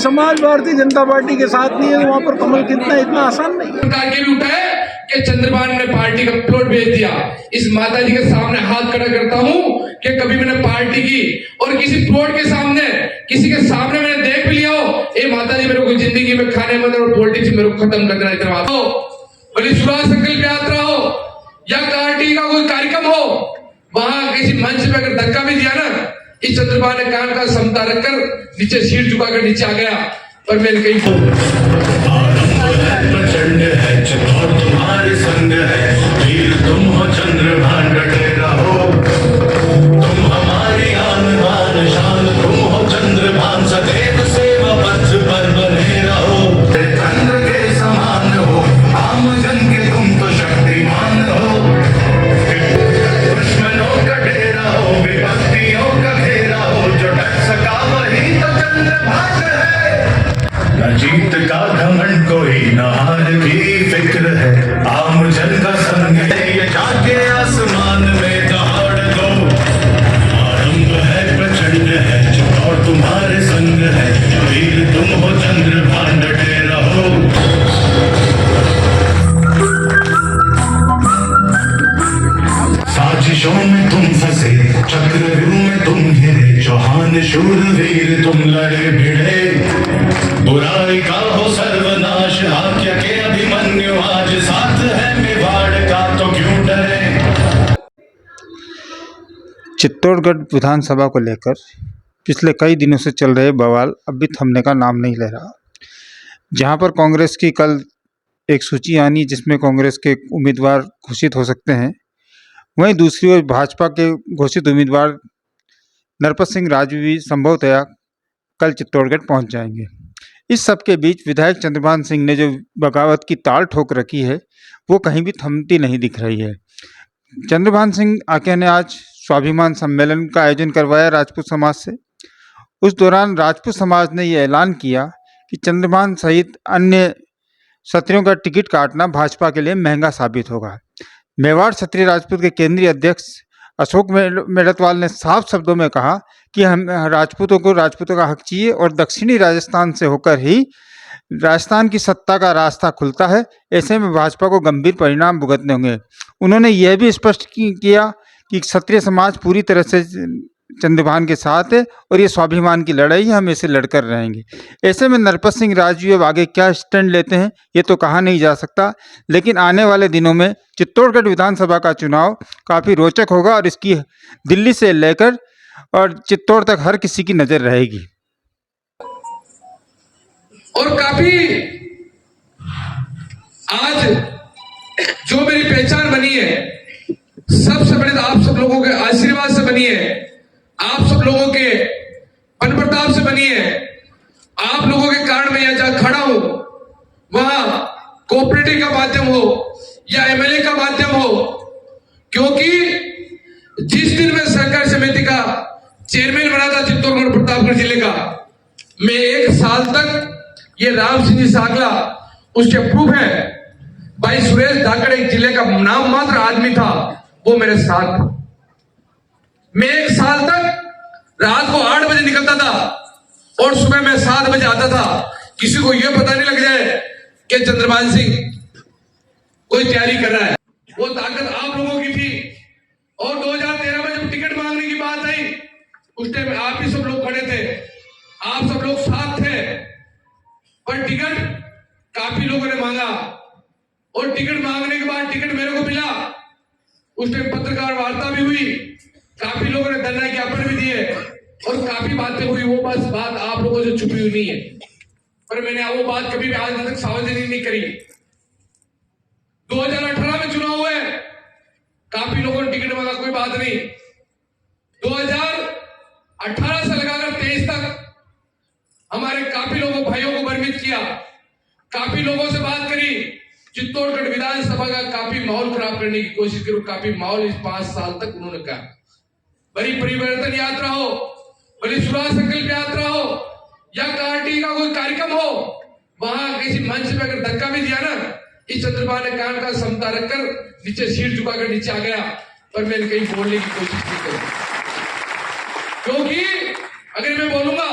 समाज भारतीय जनता पार्टी के साथ नहीं है तो वहां पर कमल कितना इतना आसान नहीं है। सरकार के भी उठाए कि चंद्रभान ने पार्टी का प्लॉट भेज दिया। इस माता जी के सामने हाथ खड़ा करता हूं कि कभी मैंने पार्टी की और किसी प्लॉट के सामने किसी के सामने मैंने देख भी लिया हो, ए माता जी मेरे को जिंदगी में खाने मत और पॉलिटिक्स मेरे को खत्म कर देना, इतना हो भले सुराज संकल्प यात्रा हो या पार्टी का कोई कार्यक्रम हो, वहां किसी मंच पे अगर धक्का भी दिया ना, इस चंद्रभान ने कान का समता रखकर नीचे सीट झुकाकर नीचे आ गया। पर मैंने कहीं प्रचंड है और तुम्हारे संग है, वीर तुम हो चंद्रभान डटे रहो, तुम हमारी आन बान शान, तुम हो चंद्रभान सदैव सेवा पथ पर बने रहो, चंद्र के समान हो आम जन के तुम तो शक्तिमान हो, दुश्मनों का डेरा हो विपत्तियों का घेरा हो, जो डट सका वही तो चंद्रभान है, न जीत का घमंड कोई न हार की फिक्र है, आम जन का संग है ये जाके आसमान में दहाड़ दो, आरंभ है प्रचंड है और तुम्हारे संग है, वीर तुम हो चंद्रभान डटे रहो। साजिशों में तुम फंसे चक्रव्यूह में तुम घिरे, चौहान शूरवीर तुम लड़े भिड़े, बुराई का हो सर्वनाश आज्ञा के अभिमन्यु आज साथ है मेवाड़ का तो क्यों डरे। चित्तौड़गढ़ विधानसभा को लेकर पिछले कई दिनों से चल रहे बवाल अब भी थमने का नाम नहीं ले रहा। जहां पर कांग्रेस की कल एक सूची आनी जिसमें कांग्रेस के उम्मीदवार घोषित हो सकते हैं, वहीं दूसरी ओर भाजपा के घोषित उम्मीदवार नरपत सिंह राजवी भी संभवतया कल चित्तौड़गढ़ पहुंच जाएंगे। इस सब के बीच विधायक चंद्रभान सिंह ने जो बगावत की ताल ठोक रखी है वो कहीं भी थमती नहीं दिख रही है। चंद्रभान सिंह आके ने आज स्वाभिमान सम्मेलन का आयोजन करवाया राजपूत समाज से। उस दौरान राजपूत समाज ने यह ऐलान किया कि चंद्रभान सहित अन्य क्षत्रियों का टिकट काटना भाजपा के लिए महंगा साबित होगा। मेवाड़ क्षत्रिय राजपूत के केंद्रीय अध्यक्ष अशोक मेड़तवाल ने साफ शब्दों में कहा कि हम राजपूतों को राजपूतों का हक चाहिए और दक्षिणी राजस्थान से होकर ही राजस्थान की सत्ता का रास्ता खुलता है। ऐसे में भाजपा को गंभीर परिणाम भुगतने होंगे। उन्होंने यह भी स्पष्ट किया कि क्षत्रिय समाज पूरी तरह से चंद्रभान के साथ है और ये स्वाभिमान की लड़ाई है, हम इसे लड़कर रहेंगे। ऐसे में नरपत सिंह राजवी अब आगे क्या स्टैंड लेते हैं ये तो कहा नहीं जा सकता, लेकिन आने वाले दिनों में चित्तौड़गढ़ विधानसभा का चुनाव काफ़ी रोचक होगा और इसकी दिल्ली से लेकर और चित्तौड़ तक हर किसी की नज़र रहेगी। और काफी आज जो मेरी पहचान बनी है सबसे बड़े तो आप सब लोगों के आशीर्वाद से बनी है, आप सब लोगों के पन प्रताप से बनी है। आप लोगों के कारण मैं यहां जहां खड़ा हूं वहां कोऑपरेटिव का माध्यम हो या एमएलए का माध्यम हो, क्योंकि जिस दिन मैं सहकारी समिति का चेयरमैन बना था चित्तौड़गढ़ प्रतापगढ़ जिले का, मैं 1 साल तक ये राम सिंह जी सागला उसके प्रूफ है। भाई सुरेश धाकड़ एक जिले का नाम मात्र आदमी था, वो मेरे साथ था। मैं 1 साल तक रात को 8 बजे निकलता था और सुबह में 7 बजे आता था। किसी को यह पता नहीं लग जाए कि चंद्रभान सिंह कोई तैयारी कर रहा है। वो ताकत आप लोगों की थी। और 2013 में जब टिकट मांगने की बात आई उस टाइम आप ही सब लोग खड़े थे, आप सब लोग साथ थे, पर टिकट काफी लोगों ने मांगा और टिकट मांगने के बाद टिकट मेरे को मिला। उस टाइम पत्रकार वार्ता भी हुई, काफी लोगों ने धरना ज्ञापन भी दिए और काफी बातें हुई। वो बस बात आप लोगों से छुपी हुई नहीं है, पर मैंने वो बात कभी भी आज तक सार्वजनिक नहीं करी। 2018 में चुनाव हुए, काफी लोगों ने टिकट मांगा, कोई बात नहीं। 2018 से लगाकर 23 तक हमारे काफी लोगों भाइयों को भ्रमित किया, काफी लोगों से बात करी, चित्तौड़गढ़ विधानसभा का काफी माहौल खराब करने की कोशिश करो। काफी माहौल इस 5 साल तक उन्होंने कहा। बड़ी परिवर्तन यात्रा हो, बड़ी सुराज संकल्प यात्रा हो या पार्टी का कोई कार्यक्रम हो, वहां किसी मंच पे अगर धक्का भी दिया ना, इस चंद्रभान ने कान का समता रखकर नीचे सीट झुकाकर नीचे आ गया। पर मैंने कहीं बोलने की कोशिश नहीं करी, क्योंकि अगर मैं बोलूंगा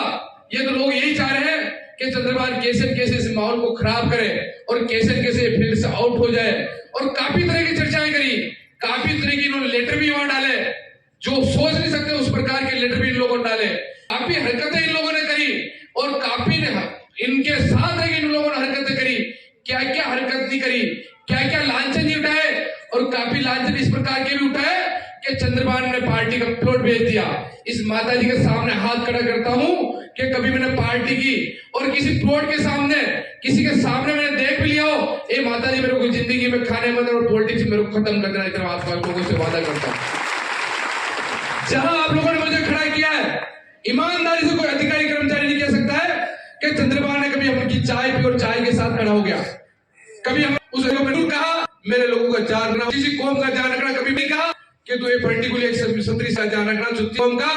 ये तो लोग यही चाह रहे हैं कि चंद्रभान कैसे कैसे इस माहौल को खराब करे और कैसे कैसे फील्ड से आउट हो जाए, और काफी तरह की चर्चाएं करी, काफी तरह की इन्होंने लेटर भी वहां डाले, जो सोच नहीं सकते उस प्रकार के लेटर भी इन लोगों ने डाले, काफी हरकतें इन लोगों ने करी और काफी इनके साथ है इन लोगों ने हरकतें करी। क्या क्या हरकत नहीं करी, क्या क्या लांछन नहीं उठाए, और काफी लांछन इस प्रकार के भी उठाए कि चंद्रभान ने पार्टी का प्लॉट भेज दिया। इस माता जी के सामने हाथ खड़ा करता हूं कि कभी मैंने पार्टी की और किसी प्लॉट के सामने किसी के सामने मैंने देख भी लिया हो, ए माता जी मेरे को जिंदगी में खाने में और पॉलिटिक्स मेरे को खत्म कर देना, इतना आप लोगों से वादा करता हूं। जहां आप लोगों ने मुझे खड़ा किया है, ईमानदारी से कोई अधिकारी कर्मचारी नहीं कह सकता है कि चंद्रभान ने कभी हमकी चाय पी और चाय के साथ खड़ा हो गया। कभी हम उसको बिल्कुल कहा मेरे लोगों का ध्यान रखना, किसी कौम का ध्यान रखना, कभी नहीं कहा कि तू ये पर्टिकुलर एक संतरी का ध्यान रखना छत्तीस कौम का,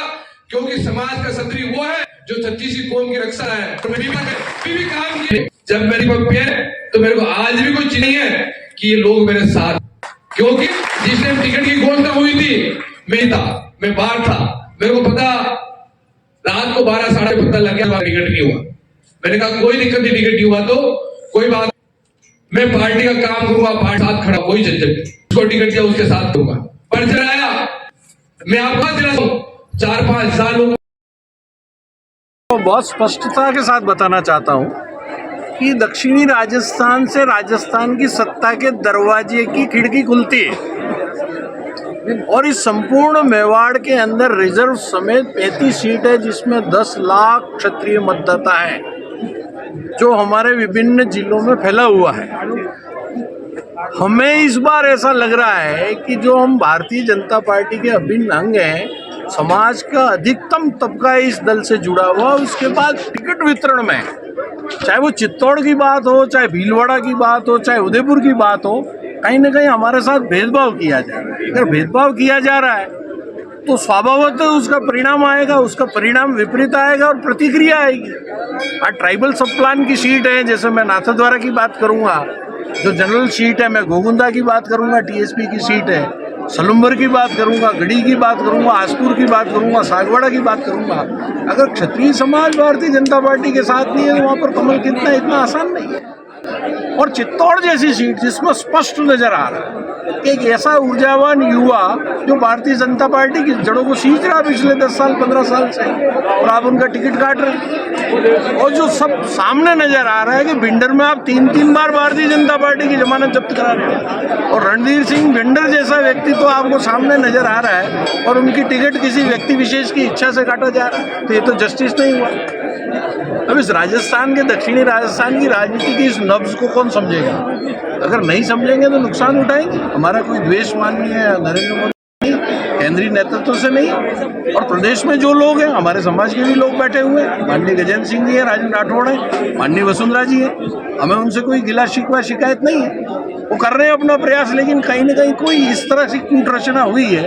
क्योंकि समाज का संतरी वो है जो छत्तीसी कौम की रक्षा है। तो मैं भी काम किए जब मेरी पक्ष है, तो मेरे को आज भी कोई चीज नहीं है कि ये लोग मेरे साथ, क्योंकि जिस टाइम टिकट की घोषणा हुई थी मैं बाहर था, मेरे को पता रात को 12 साढ़े पता लग गया टिकट नहीं हुआ। मैंने कहा कोई दिक्कत नहीं, टिकट नहीं हुआ तो कोई बात, मैं पार्टी का काम करूंगा, पार्टी साथ खड़ा, कोई झंझट नहीं, उसको टिकट दिया उसके साथ दूंगा। पर चलाया मैं आपको दिला 4-5 सालों तो बहुत स्पष्टता के साथ बताना चाहता हूं कि दक्षिणी राजस्थान से राजस्थान की सत्ता के दरवाजे की खिड़की खुलती है और इस संपूर्ण मेवाड़ के अंदर रिजर्व समेत 35 सीट है, जिसमें 10 लाख क्षत्रिय मतदाता है जो हमारे विभिन्न जिलों में फैला हुआ है। हमें इस बार ऐसा लग रहा है कि जो हम भारतीय जनता पार्टी के अभिन्न अंग हैं, समाज का अधिकतम तबका इस दल से जुड़ा हुआ, उसके बाद टिकट वितरण में चाहे वो चित्तौड़ की बात हो, चाहे भीलवाड़ा की बात हो, चाहे उदयपुर की बात हो, कहीं ना कहीं हमारे साथ भेदभाव किया जा रहा है। अगर भेदभाव किया जा रहा है तो स्वाभाविक उसका परिणाम आएगा, उसका परिणाम विपरीत आएगा और प्रतिक्रिया आएगी। ट्राइबल सब प्लान की सीट है, जैसे मैं नाथद्वारा की बात करूंगा, जो जनरल सीट है, मैं गोगुंदा की बात करूंगा, टीएसपी की सीट है, सलुम्बर की बात करूंगा, गढ़ी की बात करूंगा, आसपुर की बात करूंगा, सागवाड़ा की बात करूंगा। अगर क्षत्रिय समाज भारतीय जनता पार्टी के साथ नहीं है तो वहां पर कमल खींचना इतना आसान नहीं है। और चित्तौड़ जैसी सीट जिसमें स्पष्ट नजर आ रहा है एक ऐसा ऊर्जावान युवा जो भारतीय जनता पार्टी की जड़ों को सींच रहा पिछले 10 साल 15 साल से, और आप उनका टिकट काट रहे हैं। और जो सब सामने नजर आ रहा है कि भिंडर में आप 3 बार भारतीय जनता पार्टी की जमानत जब्त करा रहे हैं, और रणधीर सिंह भिंडर जैसा व्यक्ति तो आपको सामने नजर आ रहा है और उनकी टिकट किसी व्यक्ति विशेष की इच्छा से काटा जा रहा है, तो ये तो जस्टिस नहीं हुआ। अब इस राजस्थान के दक्षिणी राजस्थान की राजनीति की इस नब्ज को कौन समझेगा? अगर नहीं समझेंगे तो नुकसान उठाएंगे। हमारा कोई द्वेष माननीय नरेंद्र मोदी केंद्रीय नेतृत्व से नहीं, और प्रदेश में जो लोग हैं हमारे समाज के भी लोग बैठे हुए हैं, माननीय गजेंद्र सिंह जी है, राजन राठौड़ है, माननीय वसुंधरा जी है, हमें उनसे कोई गिला शिकवा शिकायत नहीं है। वो कर रहे हैं अपना प्रयास, लेकिन कहीं ना कहीं कोई इस तरह से कूट रचना हुई है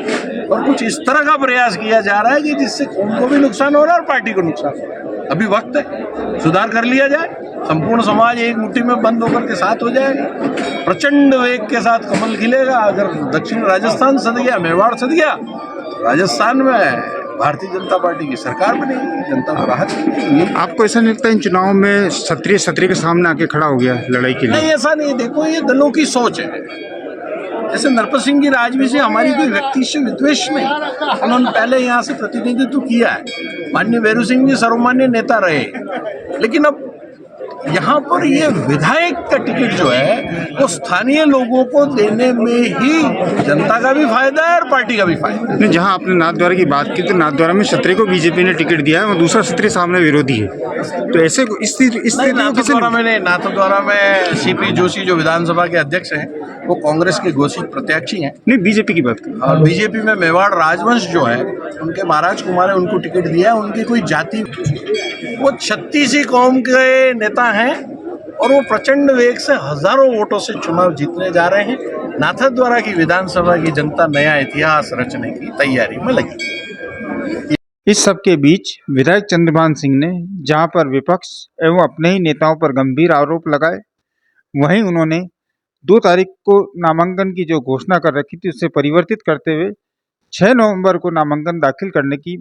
और कुछ इस तरह का प्रयास किया जा रहा है कि जिससे कौम को भी नुकसान हो रहा है और पार्टी को नुकसान हो रहा है। अभी वक्त है, सुधार कर लिया जाए, संपूर्ण समाज एक मुट्ठी में बंद होकर के साथ हो जाएगा, प्रचंड वेग के साथ कमल खिलेगा। अगर दक्षिण राजस्थान सद गया, मेवाड़ सद गया, राजस्थान में भारतीय जनता पार्टी की सरकार बनेगी, जनता को राहत मिलेगी। आपको ऐसा नहीं लगता इन चुनाव में क्षत्रिय के सामने आके खड़ा हो गया लड़ाई के लिए? नहीं, ऐसा नहीं। देखो, ये दलों की सोच है। जैसे नरपत सिंह की राजवी से हमारी कोई व्यक्ति से विद्वेष नहीं, उन्होंने पहले यहाँ से प्रतिनिधित्व किया है, माननीय वेरू सिंह जी सर्वमान्य नेता रहे, लेकिन अब यहाँ पर ये विधायक का टिकट जो है वो स्थानीय लोगों को देने में ही जनता का भी फायदा है और पार्टी का भी फायदा है। जहाँ आपने नाथद्वारा की बात की तो नाथद्वारा में क्षत्रिय को बीजेपी ने टिकट दिया है और दूसरा क्षत्रिय सामने विरोधी है, तो ऐसे इस नाथद्वारा में सीपी जोशी जो विधानसभा के अध्यक्ष हैं वो कांग्रेस के घोषित प्रत्याशी हैं। नहीं, बीजेपी की बात करें, और बीजेपी में मेवाड़ राजवंश जो है उनके महाराज कुमार है, उनको टिकट दिया है। उनकी कोई जाति, वो छत्तीसी कौम के नेता हैं और वो प्रचंड वेग से हजारों वोटों से चुनाव जीतने जा रहे हैं। नाथद्वारा की विधानसभा की जनता नया इतिहास रचने की तैयारी में लगी। इस सब के बीच विधायक चंद्रभान सिंह ने जहां पर विपक्ष एवं अपने ही नेताओं पर गंभीर आरोप लगाए, वहीं उन्होंने 2 तारीख को नामांकन की जो घोषणा कर रखी थी उससे परिवर्तित करते हुए 6 नवंबर को नामांकन दाखिल करने की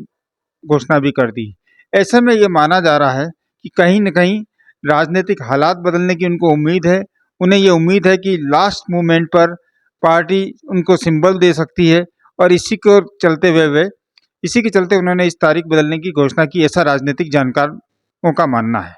घोषणा भी कर दी। ऐसे में ये माना जा रहा है कि कहीं न कहीं राजनीतिक हालात बदलने की उनको उम्मीद है। उन्हें ये उम्मीद है कि लास्ट मोमेंट पर पार्टी उनको सिंबल दे सकती है और इसी के चलते उन्होंने इस तारीख बदलने की घोषणा की, ऐसा राजनीतिक जानकारों का मानना है।